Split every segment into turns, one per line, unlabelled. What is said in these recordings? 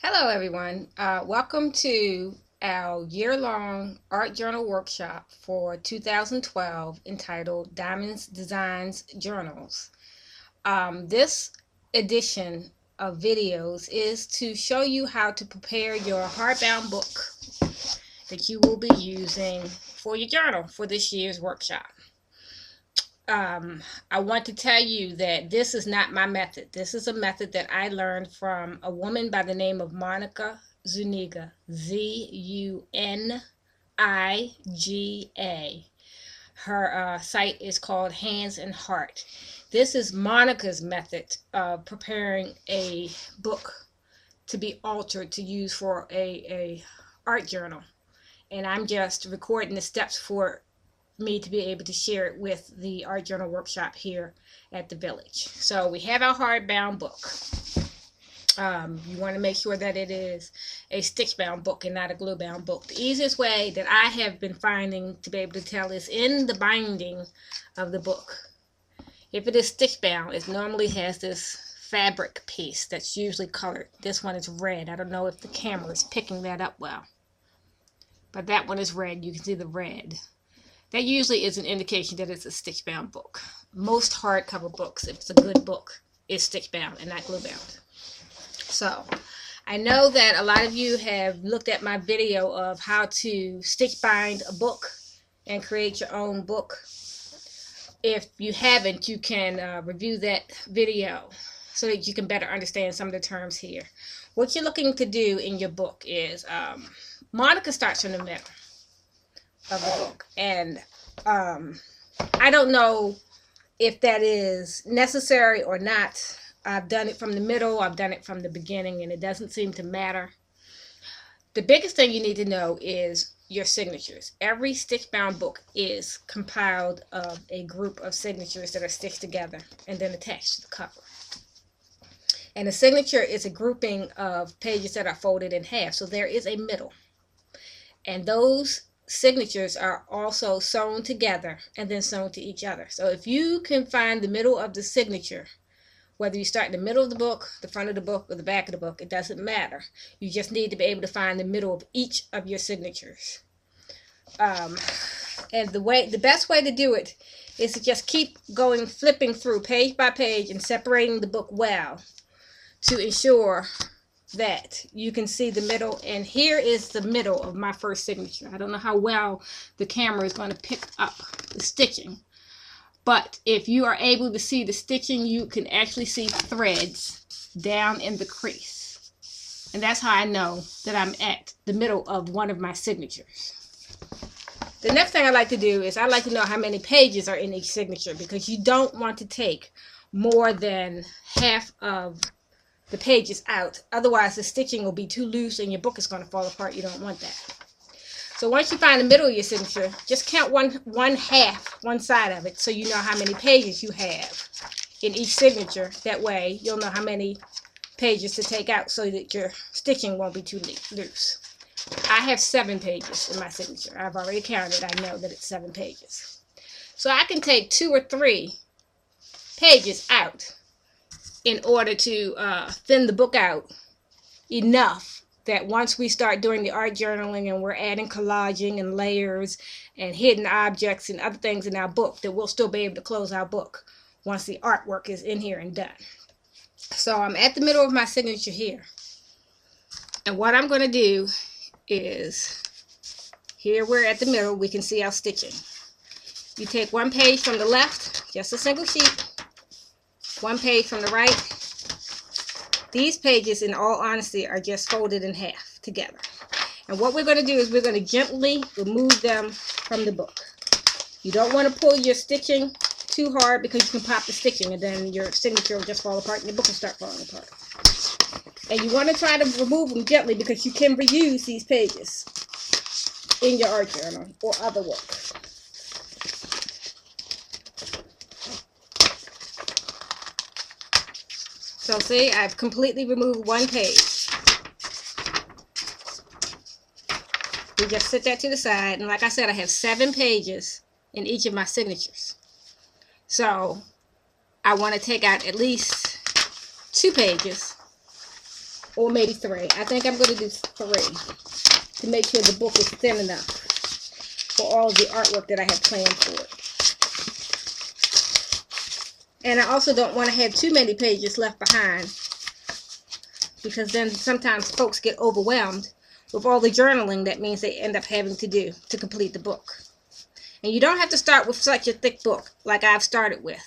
Hello, everyone. Welcome to our year-long art journal workshop for 2012 entitled Diamonds Designs Journals. This edition of videos is to show you how to prepare your hardbound book that you will be using for your journal for this year's workshop. I want to tell you that this is not my method. This is a method that I learned from a woman by the name of Monica Zuniga, Zuniga. Her site is called Hands and Heart. This is Monica's method of preparing a book to be altered to use for a art journal. And I'm just recording the steps for me to be able to share it with the art journal workshop here at the village. So we have our hardbound book. You want to make sure that it is a stitch-bound book and not a glue-bound book. The easiest way that I have been finding to be able to tell is in the binding of the book. If it is stitch-bound, it normally has this fabric piece that's usually colored. This one is red. I don't know if the camera is picking that up well, but that one is red. You can see the red. That usually is an indication that it's a stitch-bound book. Most hardcover books, if it's a good book, is stitch-bound and not glue-bound. So, I know that a lot of you have looked at my video of how to stitch bind a book and create your own book. If you haven't, you can review that video so that you can better understand some of the terms here. What you're looking to do in your book is, Monica starts in the middle of the book, and I don't know if that is necessary or not. I've done it from the middle, I've done it from the beginning, and it doesn't seem to matter. The biggest thing you need to know is your signatures. Every stitch-bound book is compiled of a group of signatures that are stitched together and then attached to the cover. And a signature is a grouping of pages that are folded in half, so there is a middle. And those signatures are also sewn together and then sewn to each other. So if you can find the middle of the signature, whether you start in the middle of the book, the front of the book, or the back of the book, it doesn't matter. You just need to be able to find the middle of each of your signatures. And the best way to do it is to just keep going, flipping through page by page and separating the book well to ensure that you can see the middle. And here is the middle of my first signature. I don't know how well the camera is going to pick up the stitching, but if you are able to see the stitching, you can actually see threads down in the crease, and that's how I know that I'm at the middle of one of my signatures. The next thing I like to do is I like to know how many pages are in each signature, because you don't want to take more than half of the pages out. Otherwise, the stitching will be too loose and your book is going to fall apart. You don't want that. So once you find the middle of your signature, just count one half, one side of it, so you know how many pages you have in each signature. That way, you'll know how many pages to take out so that your stitching won't be too loose. I have 7 pages in my signature. I've already counted. I know that it's 7 pages. So I can take 2 or 3 pages out in order to thin the book out enough that once we start doing the art journaling and we're adding collaging and layers and hidden objects and other things in our book, that we'll still be able to close our book once the artwork is in here and done. So I'm at the middle of my signature here. And what I'm going to do is, here we're at the middle, we can see our stitching. You take 1 page from the left, just a single sheet, 1 page from the right. These pages, in all honesty, are just folded in half together. And what we're going to do is we're going to gently remove them from the book. You don't want to pull your stitching too hard, because you can pop the stitching and then your signature will just fall apart and your book will start falling apart. And you want to try to remove them gently, because you can reuse these pages in your art journal or other work. So see, I've completely removed 1 page. We just set that to the side, and like I said, I have 7 pages in each of my signatures. So I want to take out at least 2 pages or maybe 3. I think I'm going to do 3 to make sure the book is thin enough for all of the artwork that I have planned for it. And I also don't want to have too many pages left behind, because then sometimes folks get overwhelmed with all the journaling that means they end up having to do to complete the book. And you don't have to start with such a thick book like I've started with.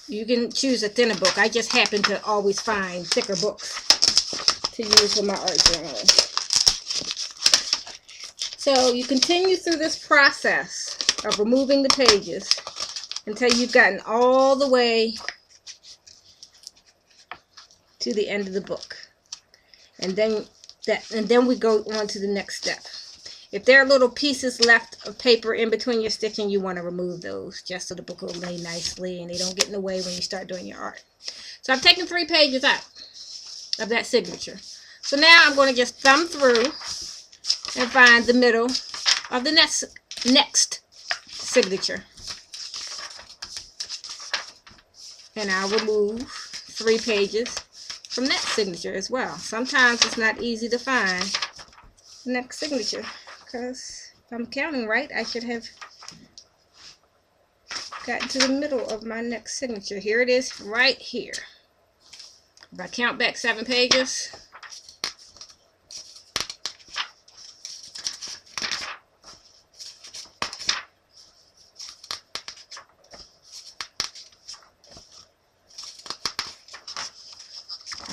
You can choose a thinner book. I just happen to always find thicker books to use for my art journaling. So you continue through this process of removing the pages until you've gotten all the way to the end of the book. And then we go on to the next step. If there are little pieces left of paper in between your stitching, you want to remove those just so the book will lay nicely and they don't get in the way when you start doing your art. So I've taken 3 pages out of that signature. So now I'm going to just thumb through and find the middle of the next signature. And I'll remove 3 pages from that signature as well. Sometimes it's not easy to find the next signature, because if I'm counting right, I should have gotten to the middle of my next signature. Here it is, right here. If I count back 7 pages,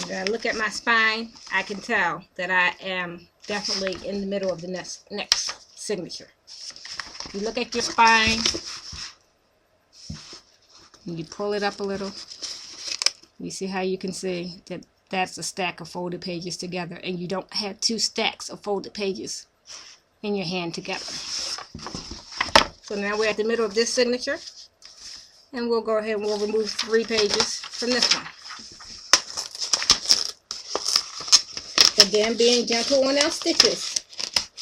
and I look at my spine, I can tell that I am definitely in the middle of the next signature. You look at your spine and you pull it up a little. You see how you can see that that's a stack of folded pages together, and you don't have 2 stacks of folded pages in your hand together. So now we're at the middle of this signature, and we'll go ahead and we'll remove 3 pages from this one. Again, being gentle on our stitches.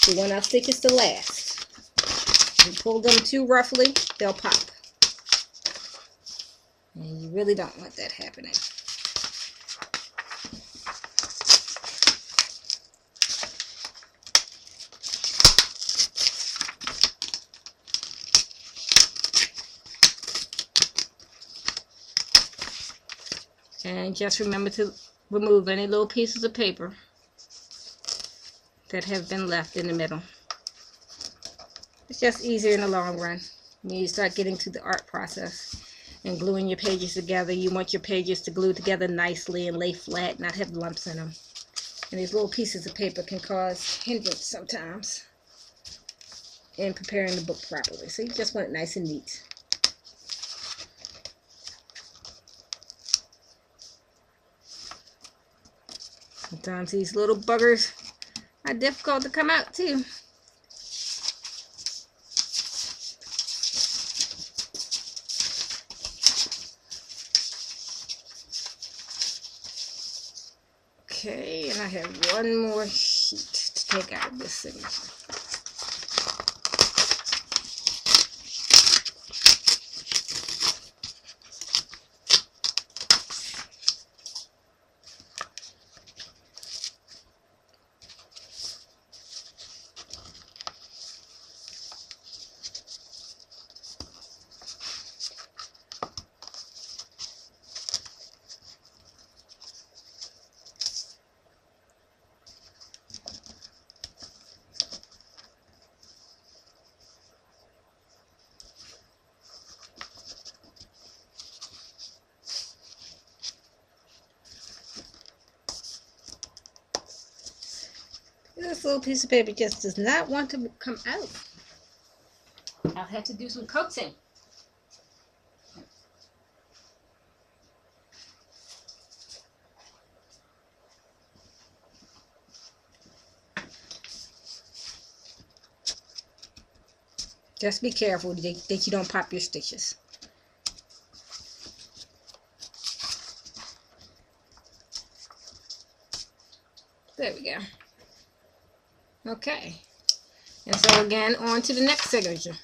We want our stitches to last. If you pull them too roughly, they'll pop. And you really don't want that happening. And just remember to remove any little pieces of paper that have been left in the middle. It's just easier in the long run. When you start getting to the art process and gluing your pages together, you want your pages to glue together nicely and lay flat, not have lumps in them. And these little pieces of paper can cause hindrance sometimes in preparing the book properly. So you just want it nice and neat. Sometimes these little buggers are difficult to come out too. Okay, and I have one more sheet to take out of this signature. This little piece of paper just does not want to come out. I'll have to do some coaxing. Just be careful that you don't pop your stitches. There we go. Okay, and so again, on to the next signature.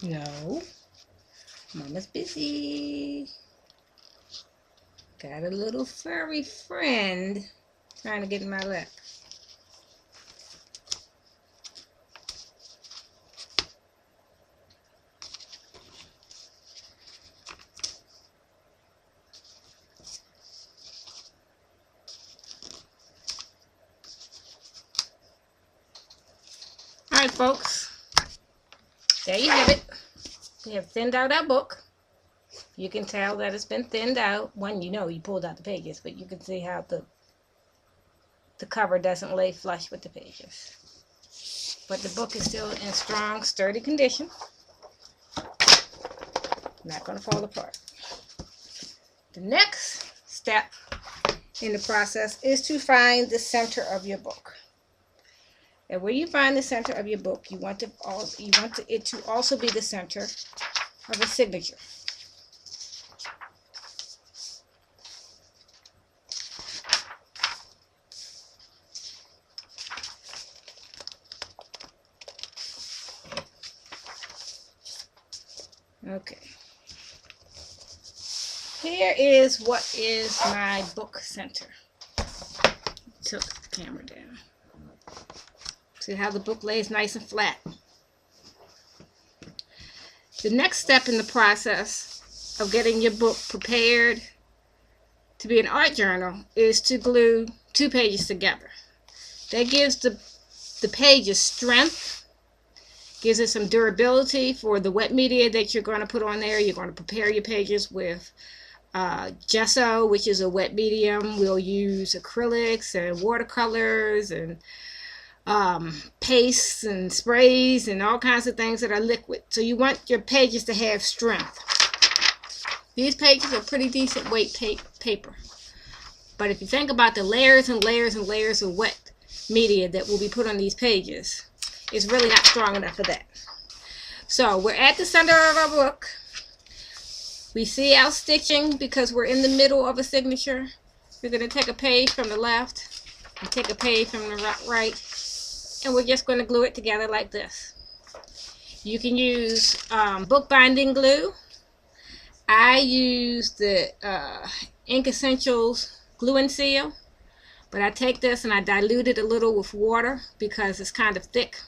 No. Mama's busy. Got a little furry friend trying to get in my lap. folks, there you have it. We have thinned out our book. You can tell that it's been thinned out. One, you know you pulled out the pages, but you can see how the cover doesn't lay flush with the pages. But the book is still in strong, sturdy condition. Not going to fall apart. The next step in the process is to find the center of your book. And where you find the center of your book, you want it to also be the center of a signature. Okay. Here is what is my book center. Tilt the camera down. See how the book lays nice and flat. The next step in the process of getting your book prepared to be an art journal is to glue 2 pages together. That gives the pages strength, gives it some durability for the wet media that you're going to put on there. You're going to prepare your pages with gesso, which is a wet medium. We'll use acrylics and watercolors and pastes and sprays and all kinds of things that are liquid. So you want your pages to have strength. These pages are pretty decent weight paper. But if you think about the layers and layers and layers of wet media that will be put on these pages, it's really not strong enough for that. So we're at the center of our book. We see our stitching because we're in the middle of a signature. We're going to take a page from the left and take a page from the right. And we're just going to glue it together like this. You can use bookbinding glue. I use the Ink Essentials Glue and Seal. But I take this and I dilute it a little with water because it's kind of thick.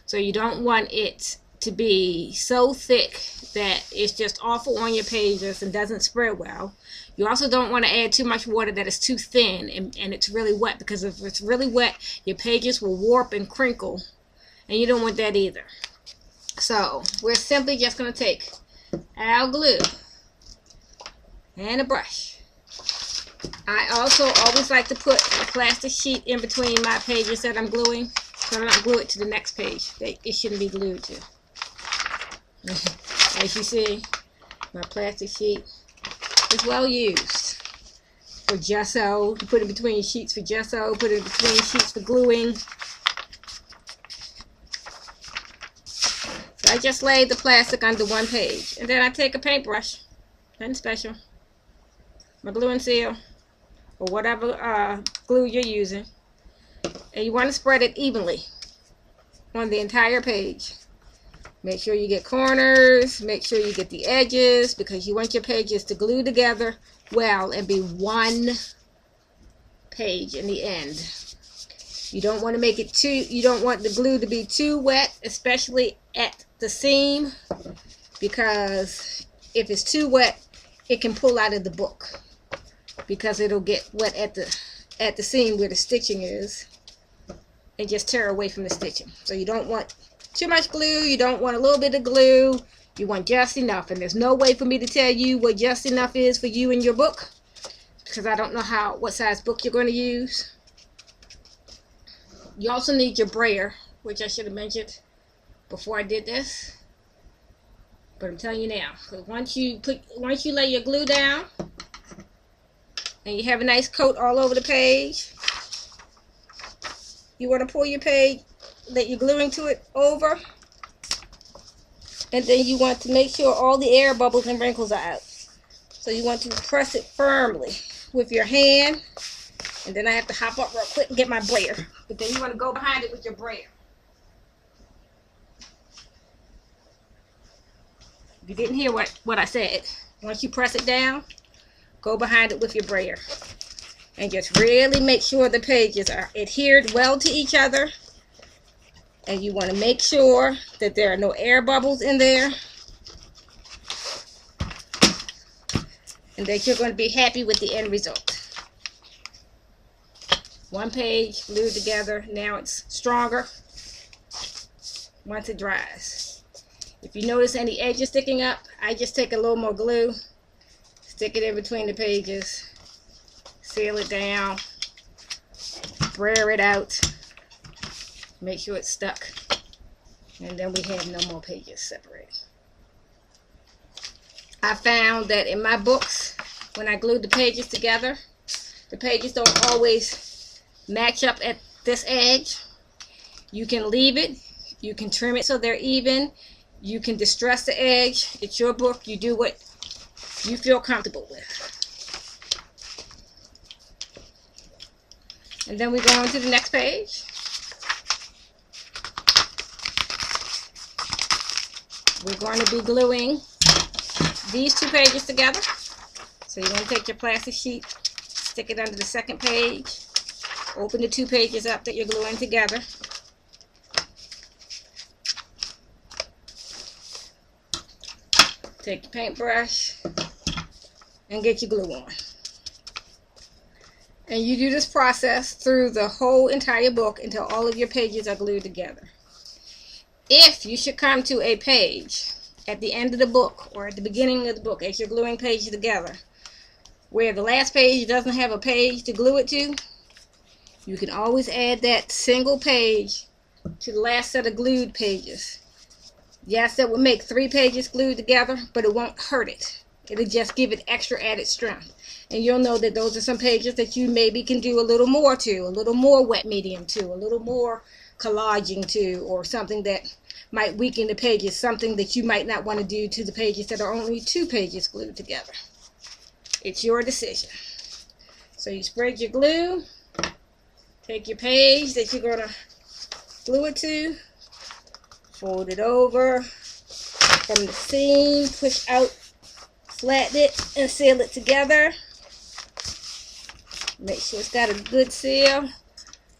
So you don't want it to be so thick that it's just awful on your pages and doesn't spread well. You also don't want to add too much water that is too thin and it's really wet, because if it's really wet, your pages will warp and crinkle, and you don't want that either. So we're simply just going to take our glue and a brush. I also always like to put a plastic sheet in between my pages that I'm gluing, so I don't glue it to the next page that it shouldn't be glued to. As you see, my plastic sheet is well used for gesso. You put it between sheets for gesso, put it between sheets for gluing. So I just laid the plastic under one page, and then I take a paintbrush, nothing special, my glue and seal, or whatever glue you're using, and you want to spread it evenly on the entire page. Make sure you get corners, make sure you get the edges, because you want your pages to glue together well and be one page in the end. You don't want to make it you don't want the glue to be too wet, especially at the seam, because if it's too wet, it can pull out of the book, because it'll get wet at the seam where the stitching is and just tear away from the stitching. So you don't want too much glue, you don't want a little bit of glue, you want just enough. And there's no way for me to tell you what just enough is for you in your book, because I don't know what size book you're going to use. You also need your brayer, which I should have mentioned before I did this, but I'm telling you now, because once you lay your glue down and you have a nice coat all over the page, you want to pull your page that you're gluing to it over, and then you want to make sure all the air bubbles and wrinkles are out. So you want to press it firmly with your hand, and then I have to hop up real quick and get my brayer. But then you want to go behind it with your brayer. If you didn't hear what I said, once you press it down, go behind it with your brayer. And just really make sure the pages are adhered well to each other. And you want to make sure that there are no air bubbles in there, and that you're going to be happy with the end result. One page glued together. Now it's stronger. once it dries. If you notice any edges sticking up, I just take a little more glue, stick it in between the pages, seal it down, brayer it out, make sure it's stuck, and then we have no more pages separated. I found that in my books, when I glued the pages together, the pages don't always match up at this edge. You can leave it, you can trim it so they're even, you can distress the edge. It's your book, you do what you feel comfortable with. And then we go on to the next page. We're going to be gluing these two pages together. So you're going to take your plastic sheet, stick it under the second page, open the two pages up that you're gluing together. Take your paintbrush and get your glue on. And you do this process through the whole entire book until all of your pages are glued together. If you should come to a page at the end of the book or at the beginning of the book as you're gluing pages together where the last page doesn't have a page to glue it to, you can always add that single page to the last set of glued pages. Yes, that will make 3 pages glued together, but it won't hurt it. It'll just give it extra added strength. And you'll know that those are some pages that you maybe can do a little more to, a little more wet medium to, a little more collaging to, or something that might weaken the pages, something that you might not want to do to the pages that are only 2 pages glued together. It's your decision. So you spread your glue, take your page that you're going to glue it to, fold it over from the seam, push out, flatten it, and seal it together. Make sure it's got a good seal.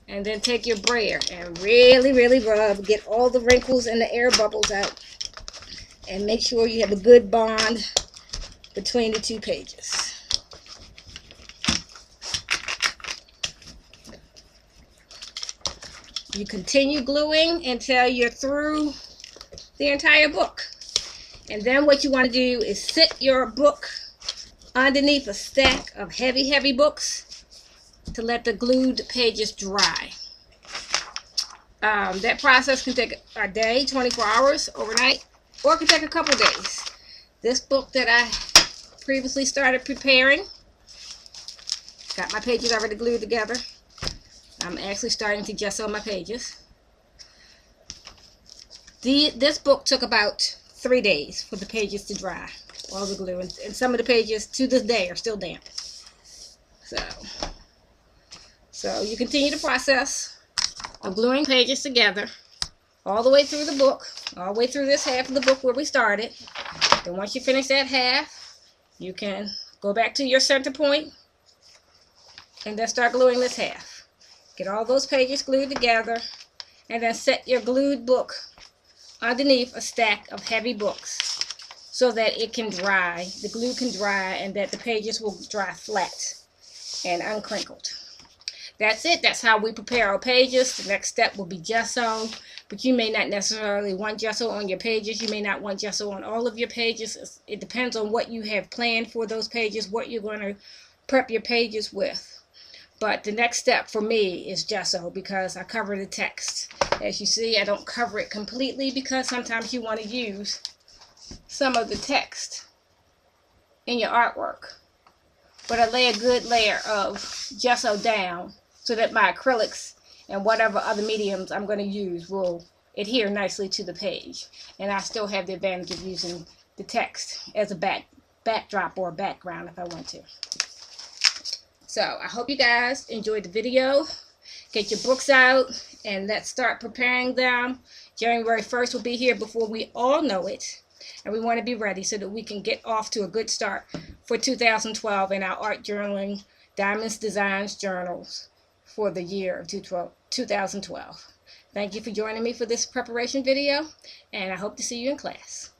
And then take your brayer and really rub, get all the wrinkles and the air bubbles out. And make sure you have a good bond between the 2 pages. You continue gluing until you're through the entire book. And then what you want to do is sit your book underneath a stack of heavy books to let the glued pages dry. That process can take a day, 24 hours, overnight, or it can take a couple days. This book that I previously started preparing, got my pages already glued together. I'm actually starting to gesso my pages. This book took about 3 days for the pages to dry, all the glue, and some of the pages to this day are still damp. So you continue the process of gluing pages together all the way through the book, all the way through this half of the book where we started. Then once you finish that half, you can go back to your center point and then start gluing this half. Get all those pages glued together and then set your glued book underneath a stack of heavy books so that it can dry, the glue can dry, and that the pages will dry flat and uncrinkled. That's it. That's how we prepare our pages. The next step will be gesso, but you may not necessarily want gesso on your pages. You may not want gesso on all of your pages. It depends on what you have planned for those pages, what you're going to prep your pages with. But the next step for me is gesso because I cover the text. As you see, I don't cover it completely because sometimes you want to use some of the text in your artwork. But I lay a good layer of gesso down so that my acrylics and whatever other mediums I'm going to use will adhere nicely to the page. And I still have the advantage of using the text as a backdrop or a background if I want to. So I hope you guys enjoyed the video. Get your books out and let's start preparing them. January 1st will be here before we all know it. And we want to be ready so that we can get off to a good start for 2012 in our art journaling, Diamonds Designs journals for the year of 2012. Thank you for joining me for this preparation video, and I hope to see you in class.